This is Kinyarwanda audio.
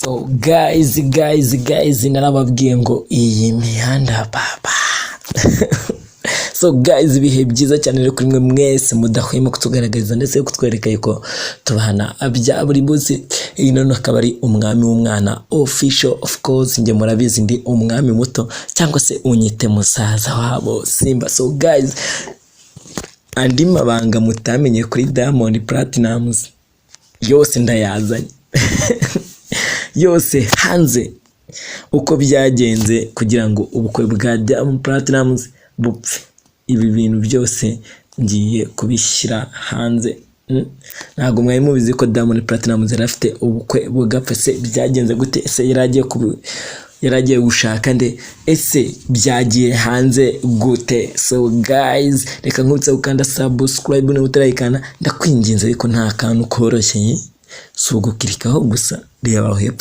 So guys narababwiye ngo iyi mihanda baba. So guys ibihe byiza cyane rero kuri mwe mwese mudahwema kutugaragariza ndetse kutwereka yuko tubana abya buri munsi. Ino akaba ari umwami w'umwana official, of course nge murabizi ndi umwami muto cyangwa se unyite musaza wabo Simba. So guys andi mabanga mutamenye kuri Diamond Platnumz yose ndayazanye. Yose hanze uko byagenze kugira ngo ubukwe bwa Diamond Platnumz bupfe. Ibi bintu byose ngiye kubishyira hanze. Ntago mwari mubizi ko Diamond Platnumz yarafite ubukwe bugapfa. Se byagenze gute? Ese yaragiye gushaka nde? Ese byagiye hanze gute? So guys reka nkutse ukanda subscribe no utarayikana ndakwinginze, ariko nta kantu koroshye so gukirikaho gusa reba hepfo